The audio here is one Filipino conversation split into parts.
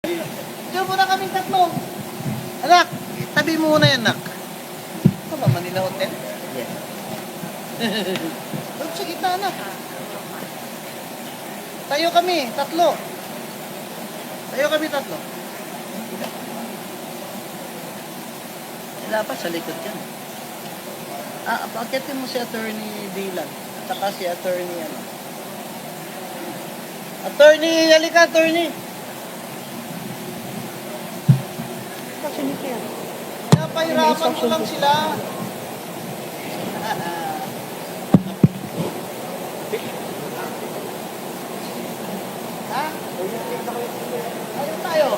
Diyan muna kaming tatlo. Anak, tabi mo muna yan, anak. Ito ba, Manila Hotel? Yes. Doon sa gitna, anak. Tayo kami, tatlo. Tayo kami, tatlo. Wala pa sa likod yan. Pakitin mo si Attorney Dylan. At saka si Attorney, ano. Attorney, halika, Attorney. Napahirapan ko lang sila. Ha? Ayun tayo.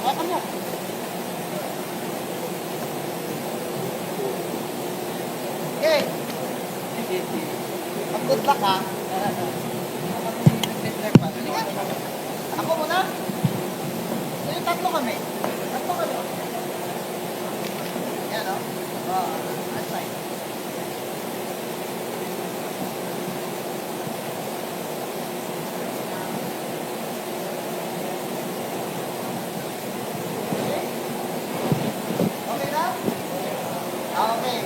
Baka mo. Okay. Good luck, ha? Ako muna? Yung tatlo kami. Tatlo kami. Yan, o. That's right. Okay na? Okay.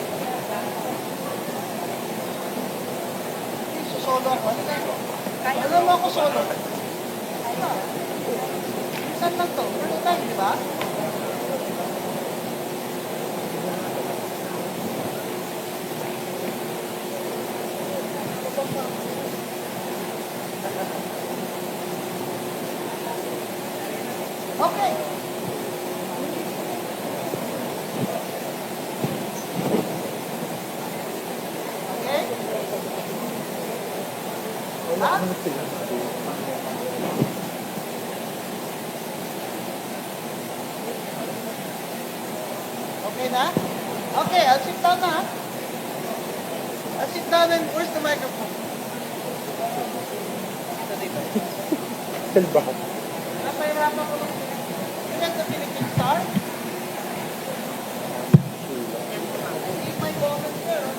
Solo ako. Alam mo ako solo. Saan lang to? First time, di ba? Okay. Okay? Ha? Okay na? Okay, I'll sit down na. I'll sit down and where's the microphone? Dito, dito. Salbahan. Napahirapan ko lang. You got the Philippine Star? I see my comment there on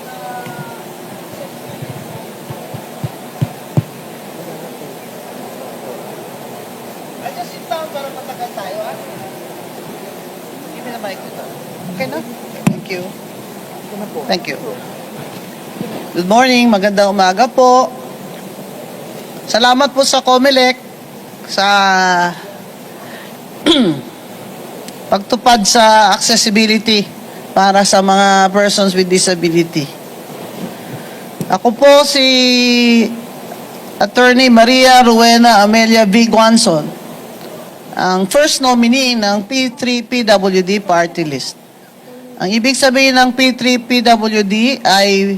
I just sit down para matagal tayo, ha? Give me the mic dito. Okay na? Thank you. Thank you. Good morning, magandang umaga po. Salamat po sa Comelec sa pagtupad sa accessibility para sa mga persons with disability. Ako po si Attorney Maria Rowena Guanzon, ang first nominee ng P3Pwd Partylist. Ang ibig sabihin ng P3Pwd ay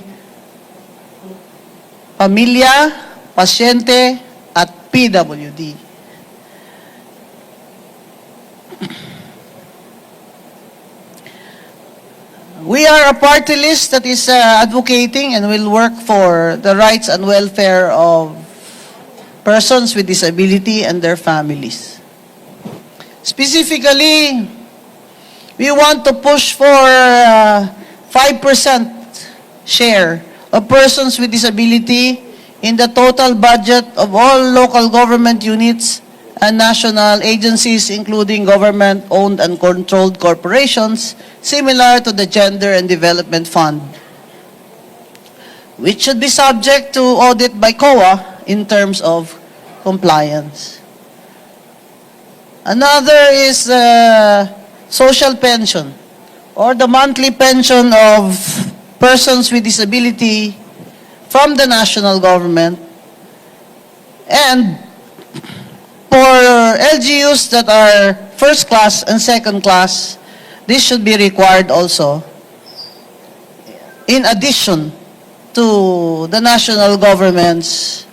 pamilya, pasyente, at PWD. We are a party list that is advocating and will work for the rights and welfare of persons with disability and their families. Specifically, we want to push for 5% share of persons with disability in the total budget of all local government units and national agencies, including government-owned and controlled corporations, similar to the Gender and Development Fund, which should be subject to audit by COA in terms of compliance. Another is social pension, or the monthly pension of persons with disability from the national government, and for LGUs that are first class and second class, this should be required also, in addition to the national government's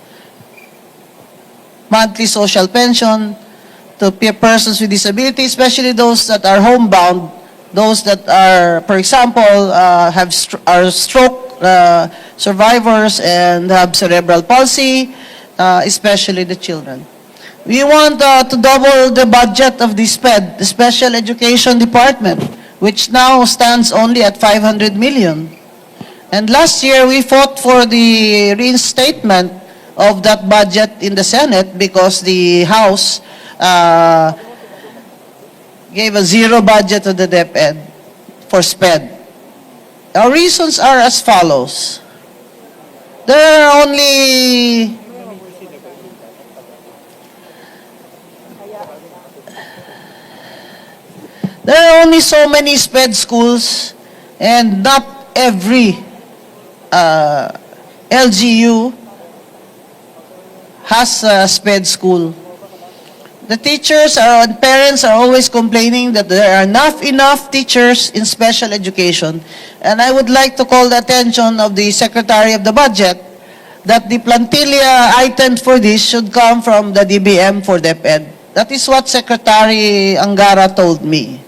monthly social pension to persons with disability, especially those that are homebound, those that are, for example, are stroke survivors and have cerebral palsy, especially the children. We want to double the budget of the SPED, the Special Education Department, which now stands only at 500 million. And last year, we fought for the reinstatement of that budget in the Senate because the House gave a zero budget to the DepEd for SPED. Our reasons are as follows. There are only so many SPED schools, and not every LGU has a SPED school. The teachers and parents are always complaining that there are not enough teachers in special education. And I would like to call the attention of the Secretary of the Budget that the plantilla items for this should come from the DBM for DepEd. That is what Secretary Angara told me.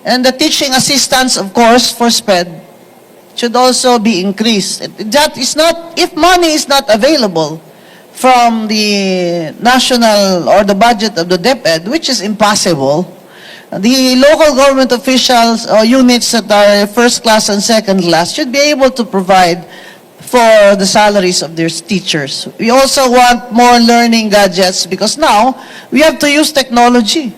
And the teaching assistants, of course, for SPED should also be increased. That is not, if money is not available from the national or the budget of the DepEd, which is impossible, the local government officials or units that are first class and second class should be able to provide for the salaries of their teachers. We also want more learning gadgets because now we have to use technology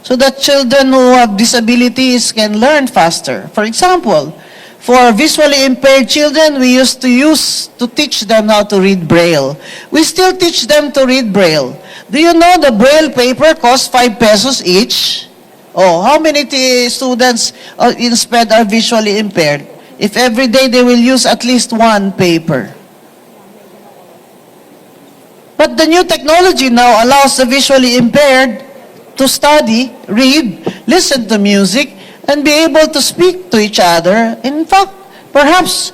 so that children who have disabilities can learn faster. For example, for visually impaired children, we used to teach them how to read Braille. We still teach them to read Braille. Do you know the Braille paper costs 5 pesos each? Oh, how many students in SPED are visually impaired? If every day they will use at least one paper. But the new technology now allows the visually impaired to study, read, listen to music, and be able to speak to each other. In fact, perhaps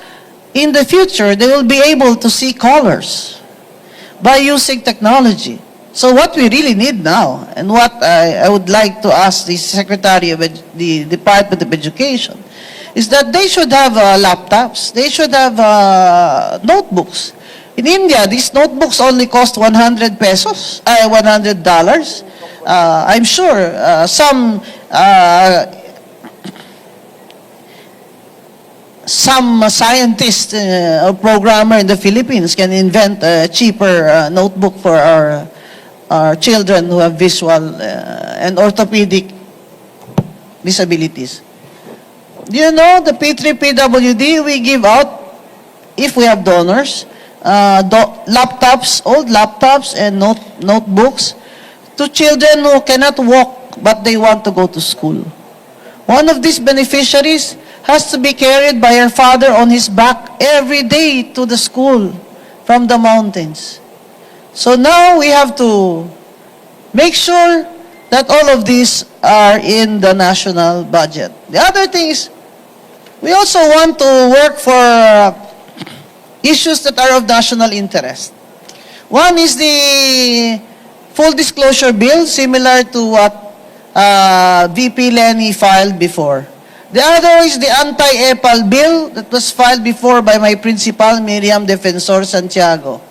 in the future, they will be able to see colors by using technology. So what we really need now, and what I would like to ask the Secretary of the Department of Education, is that they should have laptops. They should have notebooks. In India, these notebooks only cost $100. I'm sure some scientist or programmer in the Philippines can invent a cheaper notebook for our children who have visual and orthopedic disabilities. Do you know the P3Pwd, we give out, if we have donors, laptops, old laptops and notebooks to children who cannot walk but they want to go to school. One of these beneficiaries has to be carried by her father on his back every day to the school from the mountains. So now we have to make sure that all of these are in the national budget. The other thing is, we also want to work for issues that are of national interest. One is the full disclosure bill, similar to what VP Lenny filed before. The other is the anti-EPAL bill that was filed before by my principal, Miriam Defensor Santiago.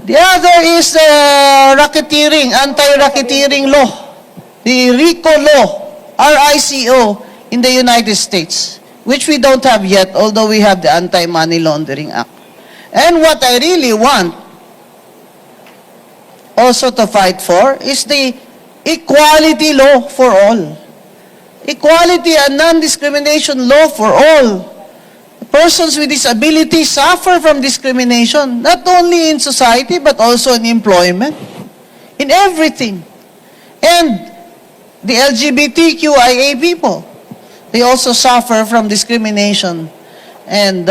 The other is racketeering, anti-racketeering law, the RICO law, RICO in the United States, which we don't have yet, although we have the Anti-Money Laundering Act. And what I really want also to fight for is the equality law for all. Equality and non-discrimination law for all. Persons with disabilities suffer from discrimination, not only in society, but also in employment, in everything. And the LGBTQIA people, they also suffer from discrimination and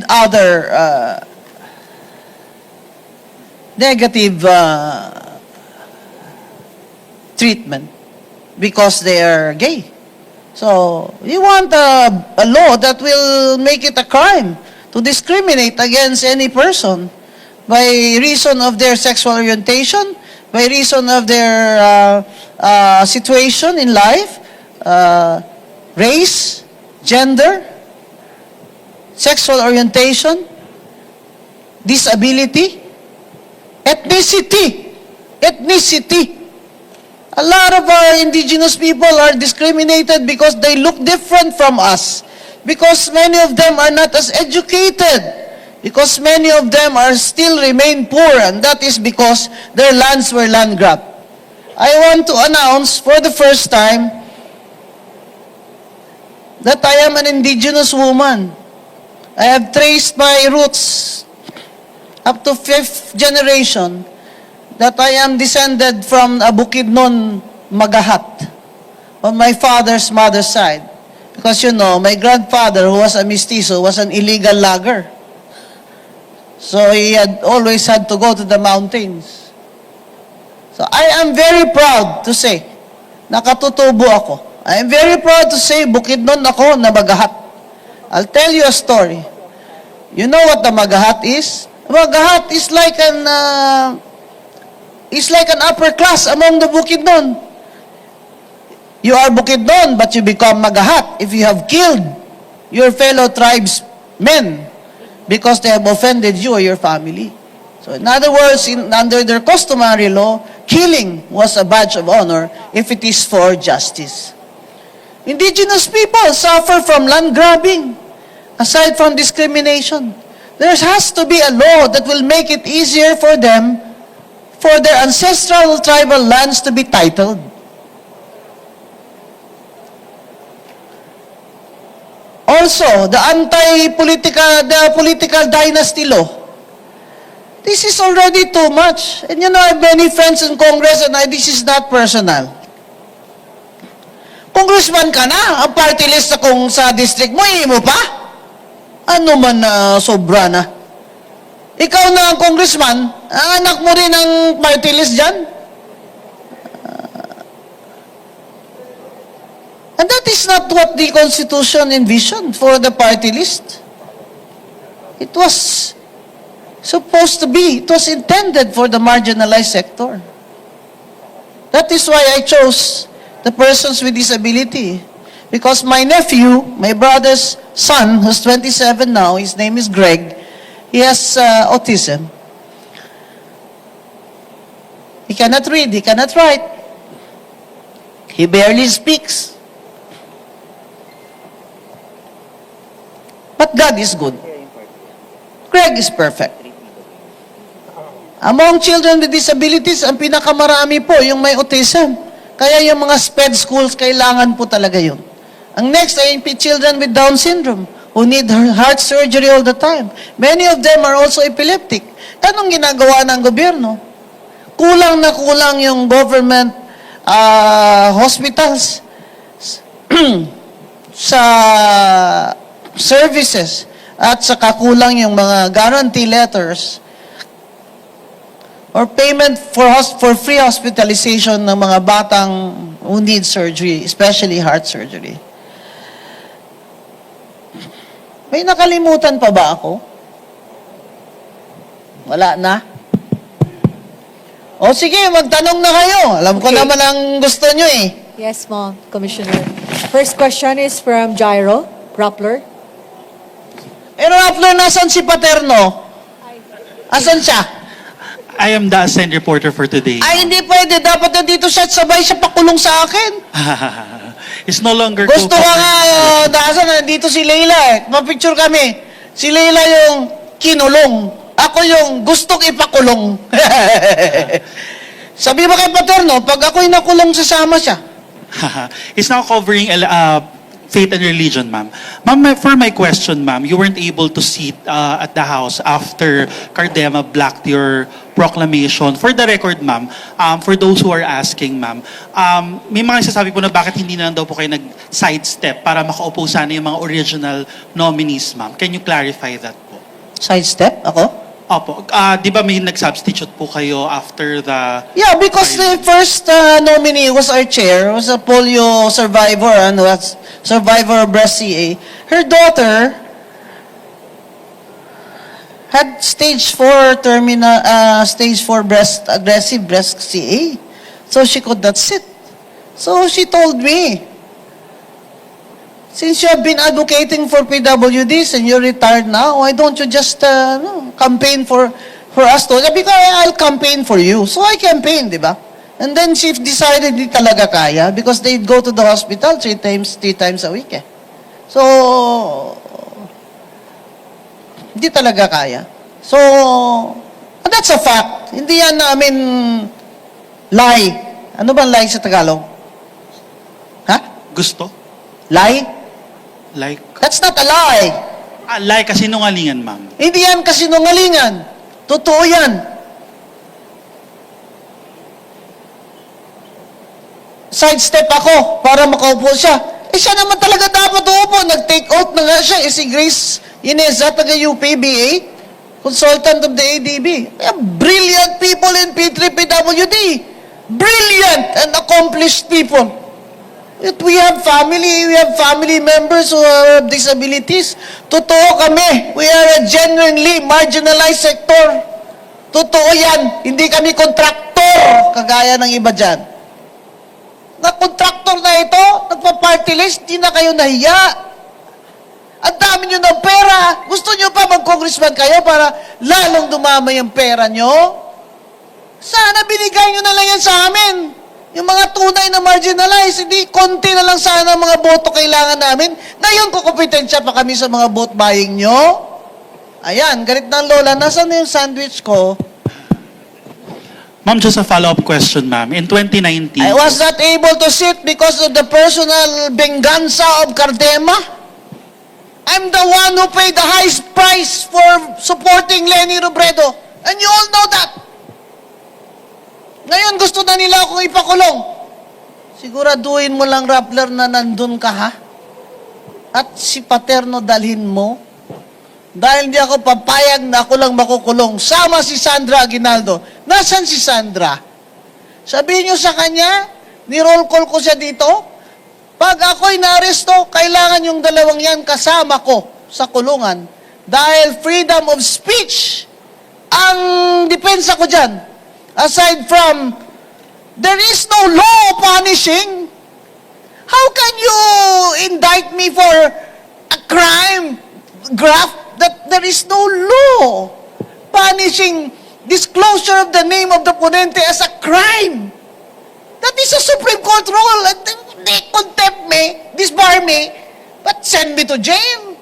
other negative treatment because they are gay. So, you want a law that will make it a crime to discriminate against any person by reason of their sexual orientation, by reason of their situation in life, race, gender, sexual orientation, disability, ethnicity. A lot of our indigenous people are discriminated because they look different from us. Because many of them are not as educated. Because many of them are still remain poor, and that is because their lands were land grabbed. I want to announce for the first time that I am an indigenous woman. I have traced my roots up to 5th generation that I am descended from a Bukidnon Magahat on my father's mother's side. Because you know, my grandfather, who was a mestizo, was an illegal logger. So he had always had to go to the mountains. So I am very proud to say, nakatutubo ako. I am very proud to say, Bukidnon ako na Magahat. I'll tell you a story. You know what the Magahat is? Magahat is like an upper class among the Bukidnon. You are Bukidnon, but you become Magahat if you have killed your fellow tribesmen because they have offended you or your family. So in other words, under their customary law, killing was a badge of honor if it is for justice. Indigenous people suffer from land grabbing, aside from discrimination. There has to be a law that will make it easier for them, for their ancestral tribal lands to be titled. Also, the political dynasty law. This is already too much. And you know, I have many friends in Congress and this is not personal. Congressman ka na, ang party list sa district mo, mo pa? Ano man na sobra na? Ikaw na ang congressman, ang anak mo rin ang party list dyan? And that is not what the Constitution envisioned for the party list. It was supposed to be, it was intended for the marginalized sector. That is why I chose the persons with disability. Because my nephew, my brother's son, who's 27 now, his name is Greg, he has autism. He cannot read, he cannot write. He barely speaks. But God is good. Greg is perfect. Among children with disabilities, ang pinakamarami po yung may autism. Kaya yung mga SPED schools, kailangan po talaga yun. Ang next ay children with Down syndrome who need heart surgery all the time. Many of them are also epileptic. Anong ginagawa ng gobyerno? Kulang na kulang yung government hospitals sa services at saka kulang yung mga guarantee letters or payment for free hospitalization ng mga batang who need surgery, especially heart surgery. May nakalimutan pa ba ako? Wala na? O sige, magtanong na kayo. Alam ko naman ang gusto nyo eh. Yes, ma'am, Commissioner. First question is from Jairo Rappler. Pero Rappler, nasan si Paterno? Asan siya? I am the assigned reporter for today. Ay, hindi pwede. Dapat nandito siya at sabay siya pakulong sa akin. It's no longer Gusto ko nga, nandito si Leila eh. Mapicture kami. Si Leila yung kinulong. Ako yung gustong ipakulong. Sabi ba kay Paterno, pag ako'y nakulong, sasama siya. It's now covering faith and religion, ma'am. Ma'am, for my question, ma'am, you weren't able to sit at the House after Cardema blocked your proclamation. For the record, ma'am, for those who are asking, ma'am, may mga nagsasabi po na bakit hindi na daw po kayo nag-sidestep para makaupo sana yung mga original nominees, ma'am. Can you clarify that po? Sidestep? Ako? Opo. Di ba may nag-substitute po kayo after the... Yeah, because the first nominee was our chair, was a polio survivor, survivor of breast CA. Her daughter had stage 4 aggressive breast CA. So she could not sit. So she told me, since you have been advocating for PWDs and you're retired now, why don't you just campaign for us to? Because I'll campaign for you. So I campaigned, di ba? And then she decided hindi talaga kaya because they'd go to the hospital three times a week eh. So, hindi talaga kaya. So, that's a fact. Hindi yan namin lie. Ano bang lie sa Tagalog? Ha? Gusto? Lie? Like? That's not a lie. Like kasinungalingan, ma'am. Hindi yan kasinungalingan. Totoo yan. Sidestep ako para makaupo siya. Eh siya naman talaga dapat uupo. Nag-take out na nga siya. Eh si Grace Ineza, taga-UPBA, consultant of the ADB. Brilliant people in P3Pwd. Brilliant and accomplished people. We have family members who have disabilities. Totoo kami. We are a genuinely marginalized sector. Totoo yan. Hindi kami kontraktor, kagaya ng iba dyan. Na kontraktor na ito, nagpa-partylist, di na kayo nahiya. Ang dami nyo ng pera. Gusto nyo pa mag-congressman kayo para lalong dumamay ang pera nyo? Sana binigay nyo na lang yan sa amin. Yung mga tunay na marginalized, hindi konti na lang sana ang mga boto kailangan namin. Ngayon, kukumpetensya pa kami sa mga vote buying nyo. Ayan, galit ng lola. Nasaan na yung sandwich ko? Ma'am, just a follow-up question, ma'am. In 2019... I was not able to sit because of the personal venganza of Cardema. I'm the one who paid the highest price for supporting Leni Robredo. And you all know that. Ngayon, gusto na nila akong ipakulong. Siguraduhin mo lang, Rappler, na nandun ka, ha? At si Paterno dalhin mo. Dahil hindi ako papayag na ako lang makukulong. Sama si Sandra Aguinaldo. Nasaan si Sandra? Sabihin nyo sa kanya, ni-roll call ko siya dito. Pag ako'y naaresto, kailangan yung dalawang yan kasama ko sa kulungan. Dahil freedom of speech ang depensa ko dyan. Aside from, there is no law punishing. How can you indict me for a crime, graft, that there is no law punishing disclosure of the name of the ponente as a crime? That is a Supreme Court rule. They contempt me, disbar me, but send me to jail.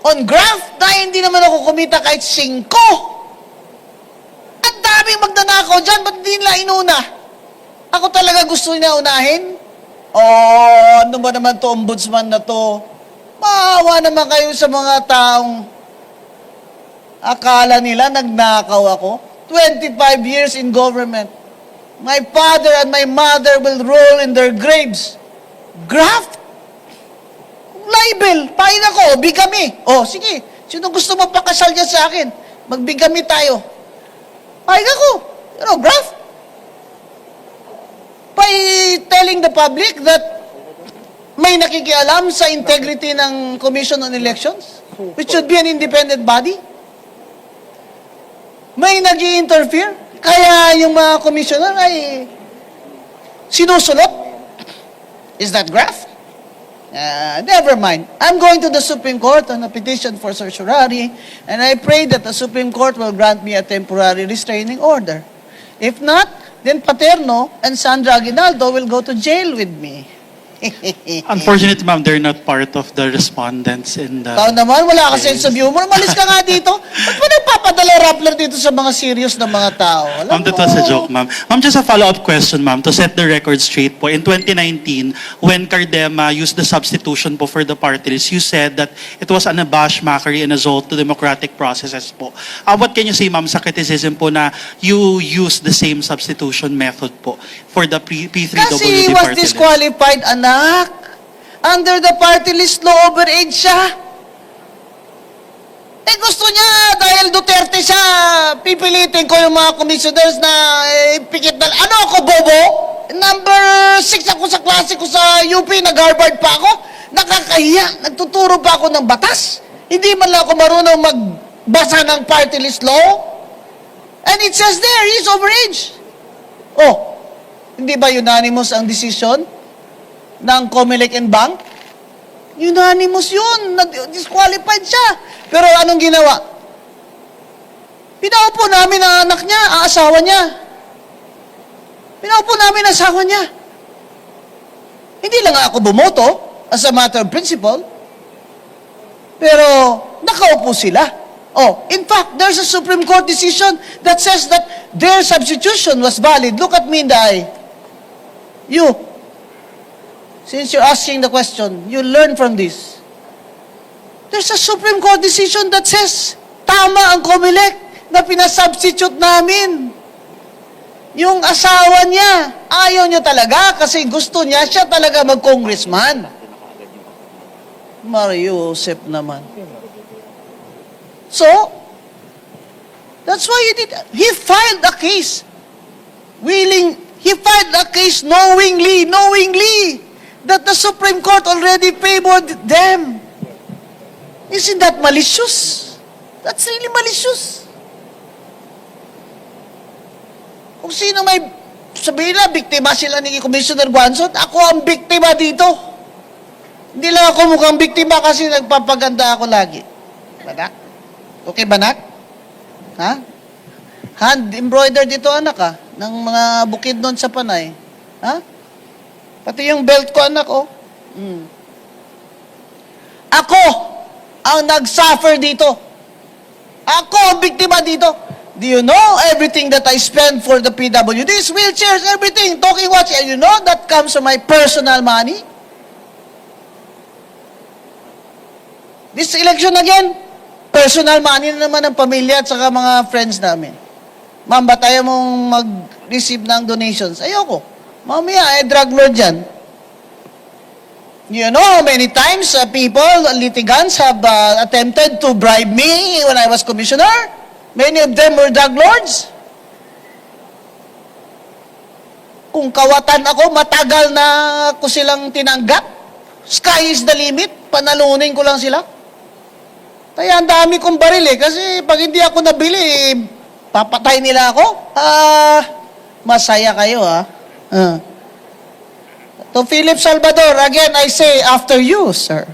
On graft, dahil hindi naman ako kumita kahit 5. Ang daming magnanakaw dyan, ba't di nila inuna? Ako talaga gusto niya unahin? Oh, ano ba naman to, ombudsman na to? Maawa naman kayo sa mga taong akala nila nagnakaw ako. 25 years in government. My father and my mother will roll in their graves. Graft? Libel. Pahin ako, bigami. Oh, sige. Sino gusto magpakasal niya sa akin? Magbigami tayo. Pahin ako. You know, graft. By telling the public that may nakikialam sa integrity ng Commission on Elections, which should be an independent body. May nag-i-interfere. Kaya yung mga commissioner ay sinusulot. Is that graft? Never mind. I'm going to the Supreme Court on a petition for certiorari, and I pray that the Supreme Court will grant me a temporary restraining order. If not, then Paterno and Sandra Aguinaldo will go to jail with me. Unfortunately, ma'am, they're not part of the respondents in the... Tao naman, wala ka sense of humor. Malis ka nga dito. Ba't mo nagpapadala Rappler dito sa mga serious na mga tao? Alam Ma'am, that was a joke, ma'am. Ma'am, just a follow-up question, ma'am, to set the record straight po. In 2019, when Cardema used the substitution po for the party list, you said that it was an abashed mockery and assault to democratic processes po. What can you say, ma'am, sa criticism po na you used the same substitution method po for the P3Pwd Kasi he was party list? disqualified, anak. Under the party list law, overage siya. Eh gusto niya, dahil Duterte siya, pipilitin ko yung mga commissioners na pikit na... Ano ako, bobo? Number 6 ako sa klase ko sa UP, nag-Harvard pa ako. Nakakahiya, nagtuturo pa ako ng batas. Hindi man lang ako marunong magbasa ng party list law. And it says there, he's overage. Oh, hindi ba unanimous ang decision ng Comelec and Bank? Unanimous yun. Disqualified siya. Pero anong ginawa? Pinaupo namin ang anak niya, ang asawa niya. Pinaupo namin ang asawa niya. Hindi lang ako bumoto as a matter of principle, pero nakaupo sila. Oh, in fact, there's a Supreme Court decision that says that their substitution was valid. Look at me in the eye. You, since you're asking the question, you learn from this. There's a Supreme Court decision that says, tama ang Comelec na pinasubstitute namin. Yung asawa niya, ayaw niya talaga kasi gusto niya siya talaga mag-congressman. Mario Josep naman. So, that's why he filed a case. He filed a case knowingly that the Supreme Court already favored them. Isn't that malicious? That's really malicious. Kung sino may sabihin na, biktima sila ni Commissioner Guanzon, ako ang biktima dito. Hindi lang ako mukhang biktima kasi nagpapaganda ako lagi. Banak? Okay, banak? Ha? Hand embroidered dito, anak, ha? Ng mga bukid doon sa Panay. Ha? Pati yung belt ko, anak, oh. Ako ang nag-suffer dito. Ako ang biktima dito. Do you know everything that I spend for the PWDs, wheelchairs, everything, talking watch, and you know that comes from my personal money? This election again, personal money na naman ng pamilya at saka mga friends namin. Ma'am, ba tayo mong mag-receive ng donations? Ayoko. Mamaya, drug lord yan. You know how many times people, litigants have attempted to bribe me when I was commissioner? Many of them were drug lords. Kung kawatan ako, matagal na ko silang tinanggap. Sky is the limit. Panalunin ko lang sila. Kaya ang dami kong baril kasi pag hindi ako nabili, papatay nila ako. Masaya kayo, ha? To Philip Salvador, again, I say, after you, sir.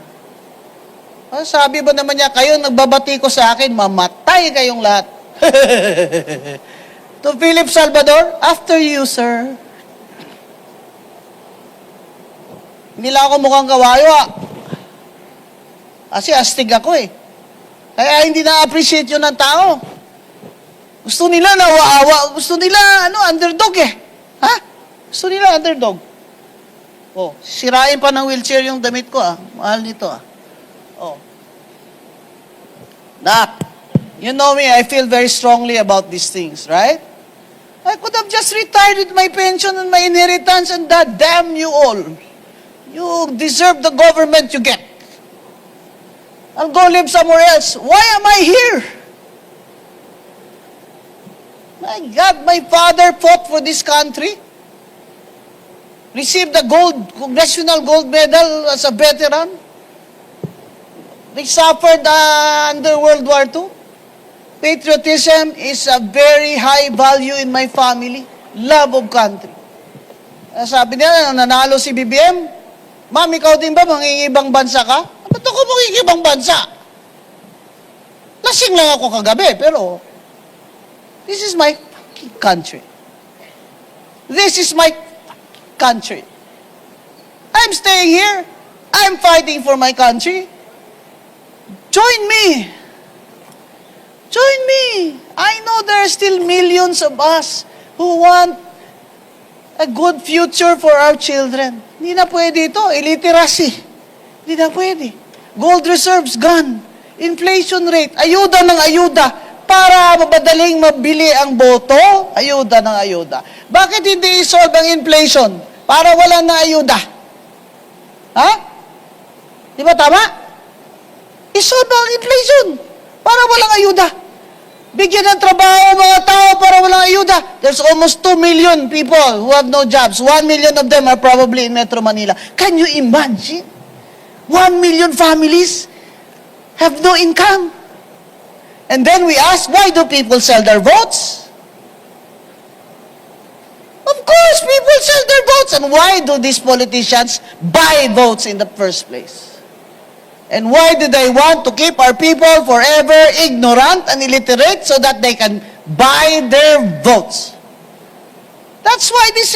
Sabi ba naman niya, kayo nagbabati ko sa akin, mamatay kayong lahat. To Philip Salvador, after you, sir. Hindi lang ako mukhang kawayo, ha? Kasi astig ako, Kaya hindi na-appreciate yun ng tao. Gusto nila nawaawa. Gusto nila, underdog Ha? Gusto nila underdog. Oh, sirain pa ng wheelchair yung damit ko, Mahal nito, Oh. Nak, you know me, I feel very strongly about these things, right? I could have just retired with my pension and my inheritance and that, damn you all. You deserve the government you get. I'll go live somewhere else. Why am I here? My God, my father fought for this country. Received the Congressional Gold Medal as a veteran. They suffered under World War II. Patriotism is a very high value in my family. Love of country. Sabi niya, nanalo si BBM. Ma'am, ikaw din ba mangingibang bansa ka? Ba't ako mangingibang bansa? Lasing lang ako kagabi, pero this is my country. This is my country. I'm staying here. I'm fighting for my country. Join me. Join me. I know there are still millions of us who want a good future for our children. Hindi na pwede ito. Illiteracy. Hindi na pwede. Gold reserves gone. Inflation rate. Ayuda ng ayuda. Para mabadaling mabili ang boto, ayuda ng ayuda. Bakit hindi isolve ang inflation? Para wala na ayuda. Ha? Di ba tama? Isolve ang inflation. Para walang ayuda. Bigyan ng trabaho mga tao para walang ayuda. There's almost 2 million people who have no jobs. 1 million of them are probably in Metro Manila. Can you imagine? 1 million families have no income. And then we ask, why do people sell their votes? Of course, people sell their votes. And why do these politicians buy votes in the first place? And why do they want to keep our people forever ignorant and illiterate so that they can buy their votes? That's why this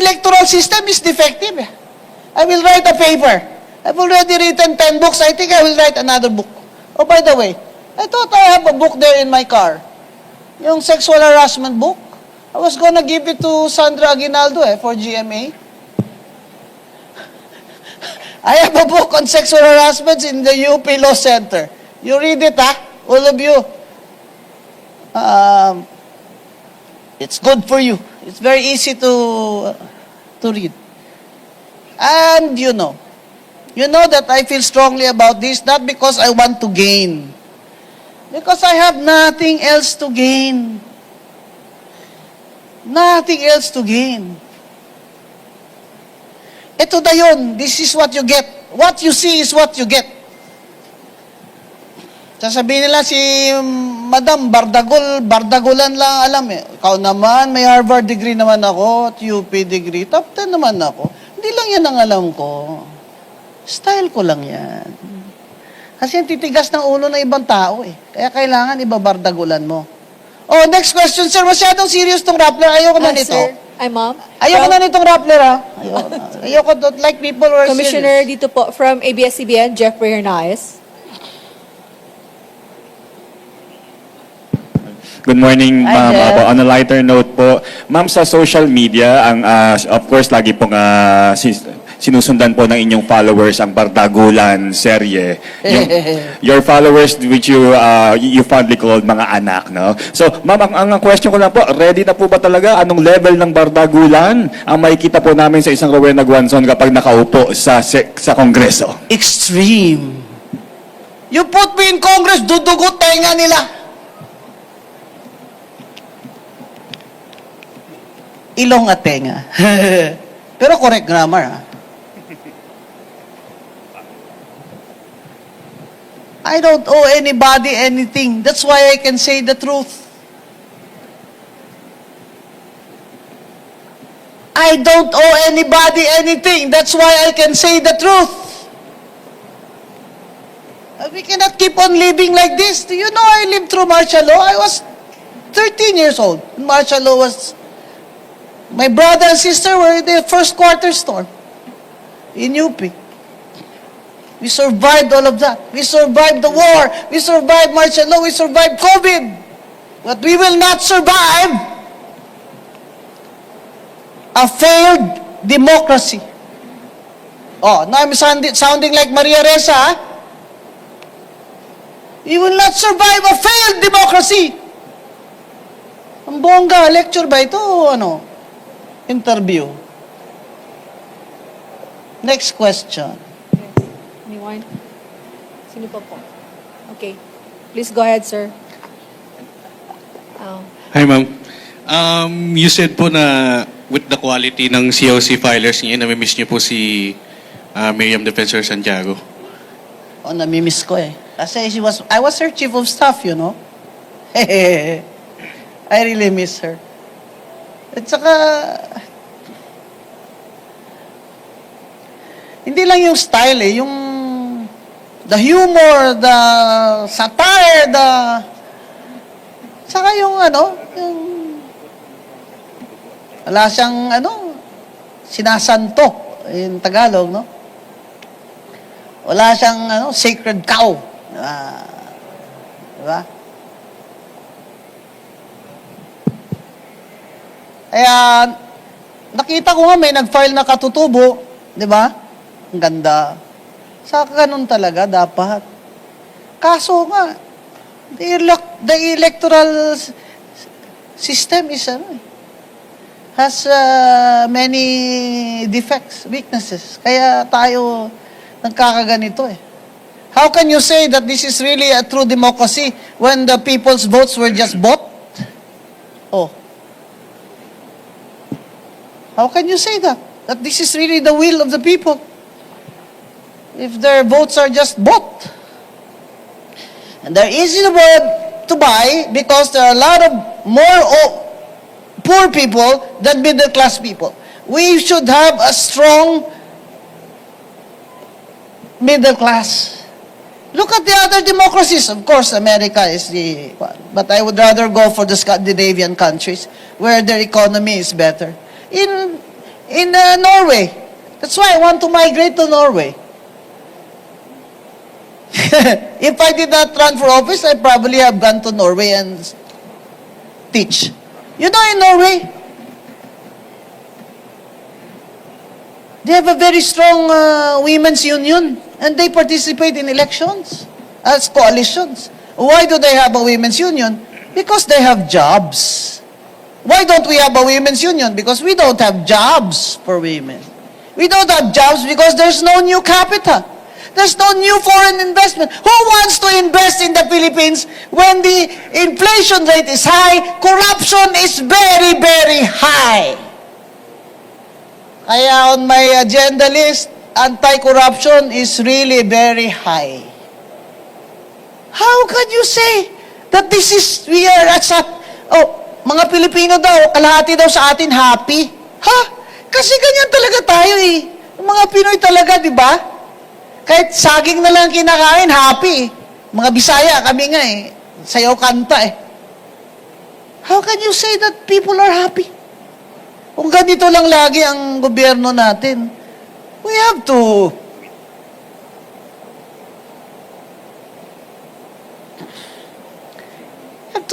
electoral system is defective. I will write a paper. I've already written 10 books. I think I will write another book. Oh, by the way, I thought I have a book there in my car. Yung sexual harassment book. I was gonna give it to Sandra Aguinaldo for GMA. I have a book on sexual harassment in the UP Law Center. You read it, all of you. It's good for you. It's very easy to read. And you know that I feel strongly about this, not because I want to gain, because I have nothing else to gain. Nothing else to gain. Ito na yun. This is what you get. What you see is what you get. Sasabihin nila si Madam, bardagulan lang alam eh. Ikaw naman, may Harvard degree naman ako, at UP degree, top 10 naman ako. Hindi lang yan ang alam ko. Style ko lang yan. Kasi yung titigas ng ulo ng ibang tao eh. Kaya kailangan ibabardagulan mo. Oh, next question, sir. Masyadong serious tong Rappler. Ayoko na nito. Sir, ay ma'am. Ayoko na nitong Rappler, ha? Ayoko, don't like people who are Commissioner, serious. dito po, from ABS-CBN, Jeffrey Hernandez. Good morning, Hi, ma'am. Jeff. On a lighter note po, ma'am, sa social media, ang of course, lagi pong sinusundan po ng inyong followers ang Bardagulan serye. Your followers, which you fondly called mga anak, no? So, ma'am, ang question ko lang po, ready na po ba talaga? Anong level ng Bardagulan ang makikita po namin sa isang Rowena Guanzon kapag nakaupo sa Kongreso? Extreme. You put me in Congress, dudugot tenga nila. Ilong at tenga. Pero correct grammar, ha? I don't owe anybody anything. That's why I can say the truth. I don't owe anybody anything. That's why I can say the truth. We cannot keep on living like this. Do you know I lived through martial law? I was 13 years old. Martial law was... My brother and sister were in the first quarter storm in UP. We survived all of that. We survived the war. We survived martial law. We survived COVID. But we will not survive a failed democracy. Oh, now I'm sounding like Maria Ressa, ha? We will not survive a failed democracy. Ang bongga, lecture ba ito o ano? Interview. Next question. Anyone? Sino pa po? Okay. Please go ahead, sir. Hi, ma'am. You said po na with the quality ng COC filers niya, namimiss niyo po si Miriam Defensor Santiago. Oh, namimiss ko eh. Kasi I was her chief of staff, you know. I really miss her. At saka, hindi lang yung style eh, yung the humor, the satire, saka yung yung wala siyang sinasanto in Tagalog, no? Wala siyang sacred cow. Diba? Kaya, nakita ko nga may nag-file na katutubo, di ba? Ang ganda. Saka ganun talaga, dapat. Kaso nga, the electoral system is, has many defects, weaknesses. Kaya tayo nagkakaganito eh. How can you say that this is really a true democracy when the people's votes were just bought? Oh. How can you say that? That this is really the will of the people? If their votes are just bought. And they're easy to buy because there are a lot of more poor people than middle class people. We should have a strong middle class. Look at the other democracies. Of course, America is the one. But I would rather go for the Scandinavian countries where their economy is better. In Norway. That's why I want to migrate to Norway. If I did not run for office, I probably have gone to Norway and teach. You know, in Norway, they have a very strong women's union, and they participate in elections as coalitions. Why do they have a women's union? Because they have jobs. Why don't we have a women's union? Because we don't have jobs for women. We don't have jobs because there's no new capital. There's no new foreign investment. Who wants to invest in the Philippines when the inflation rate is high, corruption is very, very high? Kaya on my agenda list, anti-corruption is really very high. How can you say that we are at mga Pilipino daw, kalahati daw sa atin happy? Ha? Kasi ganyan talaga tayo eh. Yung mga Pinoy talaga, di ba? Kahit saging na lang kinakain, happy. Mga Bisaya, kami nga eh. Sayaw kanta eh. How can you say that people are happy? Kung ganito lang lagi ang gobyerno natin, we have to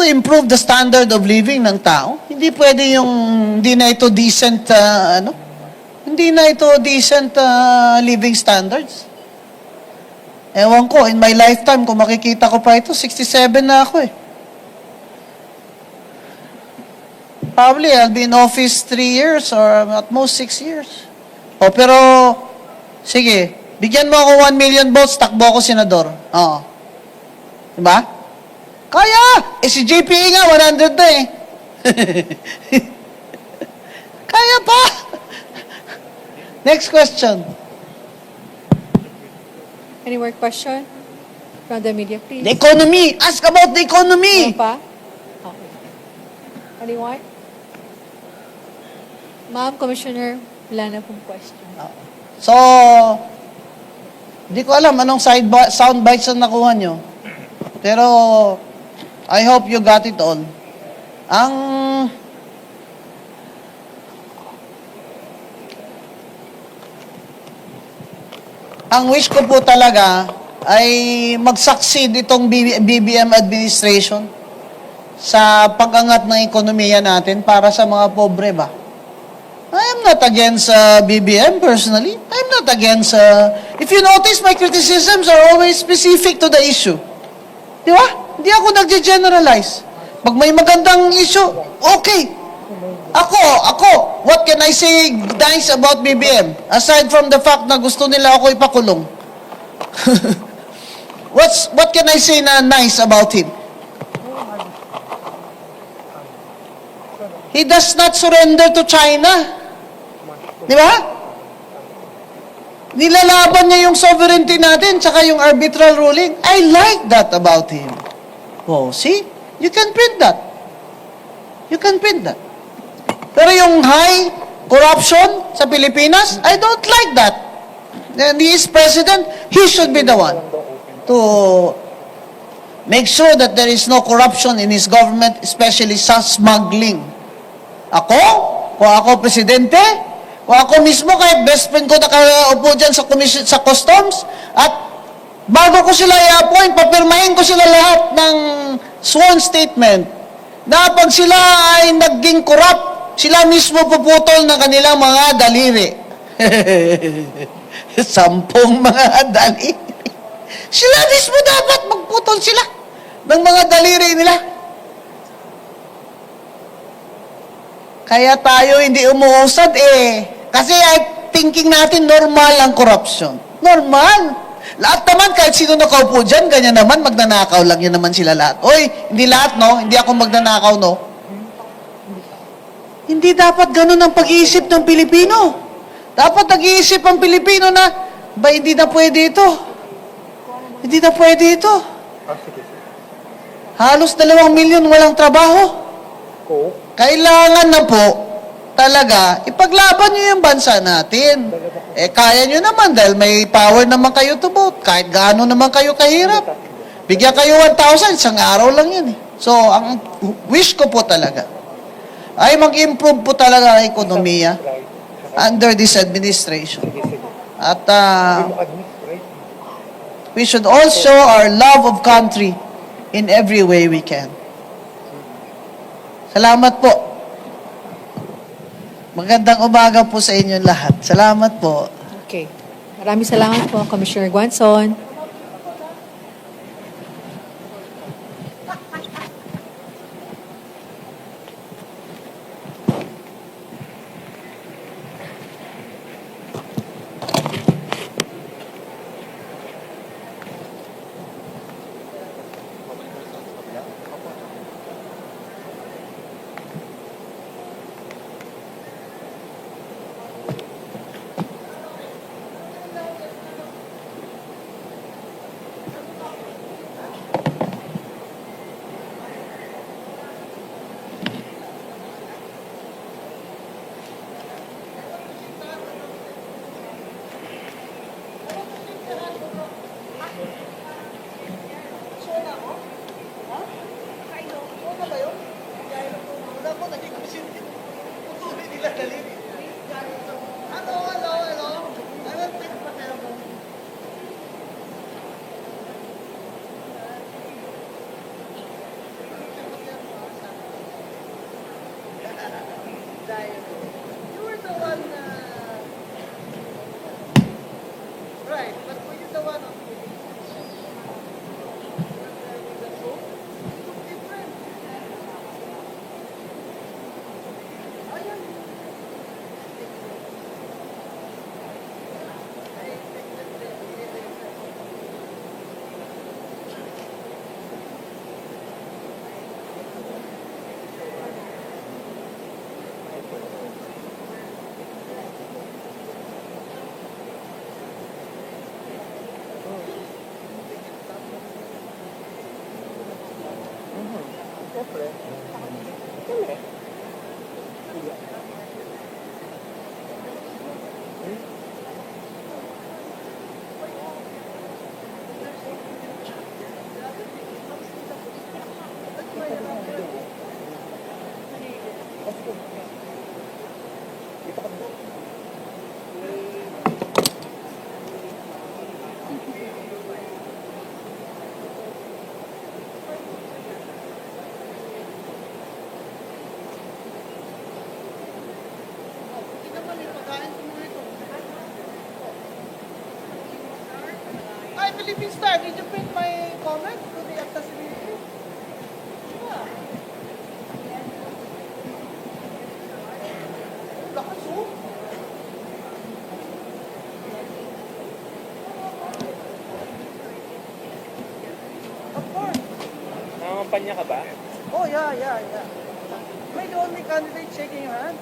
improve the standard of living ng tao. Hindi pwede yung hindi na ito decent living standards. Ewan ko, in my lifetime, kung makikita ko pa ito, 67 na ako eh. Probably, I'll be in office 3 years or at most 6 years. Pero, sige, bigyan mo ako 1 million votes, takbo ako senador. Oo. Diba? Kaya! Si JPA nga, 100 na eh. Kaya pa! Next question. Any more question from the media, please? The economy. Ask about the economy. Ano pa? Okay. Anyone? Ma'am, Commissioner, wala na pong question. So, di ko alam anong sound bites ang nakuha nyo. Pero, I hope you got it all. Ang wish ko po talaga ay mag-succeed itong BBM administration sa pag-angat ng ekonomiya natin para sa mga pobre ba. I am not against BBM personally. I am not against... if you notice, my criticisms are always specific to the issue. Di ba? Hindi ako nag-generalize. Pag may magandang issue, okay. Ako, what can I say nice about BBM? Aside from the fact na gusto nila ako ipakulong. What can I say na nice about him? He does not surrender to China. Di ba? Nilalaban niya yung sovereignty natin tsaka yung arbitral ruling. I like that about him. Oh, see? You can print that. You can print that. Pero yung high corruption sa Pilipinas, I don't like that. And he is president, he should be the one to make sure that there is no corruption in his government, especially sa smuggling. Kung ako presidente, kung ako mismo, kahit best friend ko nakaupo dyan sa commission, sa customs, at bago ko sila i-appoint, papirmahin ko sila lahat ng sworn statement na pag sila ay naging corrupt, sila mismo puputol ng kanilang mga daliri. 10 mga daliri. Sila mismo dapat magputol sila ng mga daliri nila. Kaya tayo hindi umuusad eh. Kasi thinking natin normal ang corruption. Normal. Lahat naman, kahit sino nakaupo dyan, ganyan naman, magnanakaw lang yan naman sila lahat. Oy, hindi lahat, no? Hindi ako magnanakaw, no? Hindi dapat ganun ang pag-iisip ng Pilipino. Dapat nag-iisip ang Pilipino na, hindi na pwede ito. Hindi na pwede ito. Halos 2 milyon walang trabaho. Kailangan na po talaga, ipaglaban nyo yung bansa natin. Eh, kaya nyo naman dahil may power naman kayo to vote. Kahit gaano naman kayo kahirap. Bigyan kayo 1,000, isang araw lang yan eh. So, ang wish ko po talaga ay mag-improve po talaga ang ekonomiya under this administration. At we should all show our love of country in every way we can. Salamat po. Magandang umaga po sa inyong lahat. Salamat po. Okay. Maraming salamat po, Commissioner Guanzon. You were the one, right, but were you the one on Philippine Star, did you print my comment to the accessibility? Yeah. Lakas oh. Of course. Nangangampanya ka ba? Oh, yeah. Am I the only candidate shaking your hand?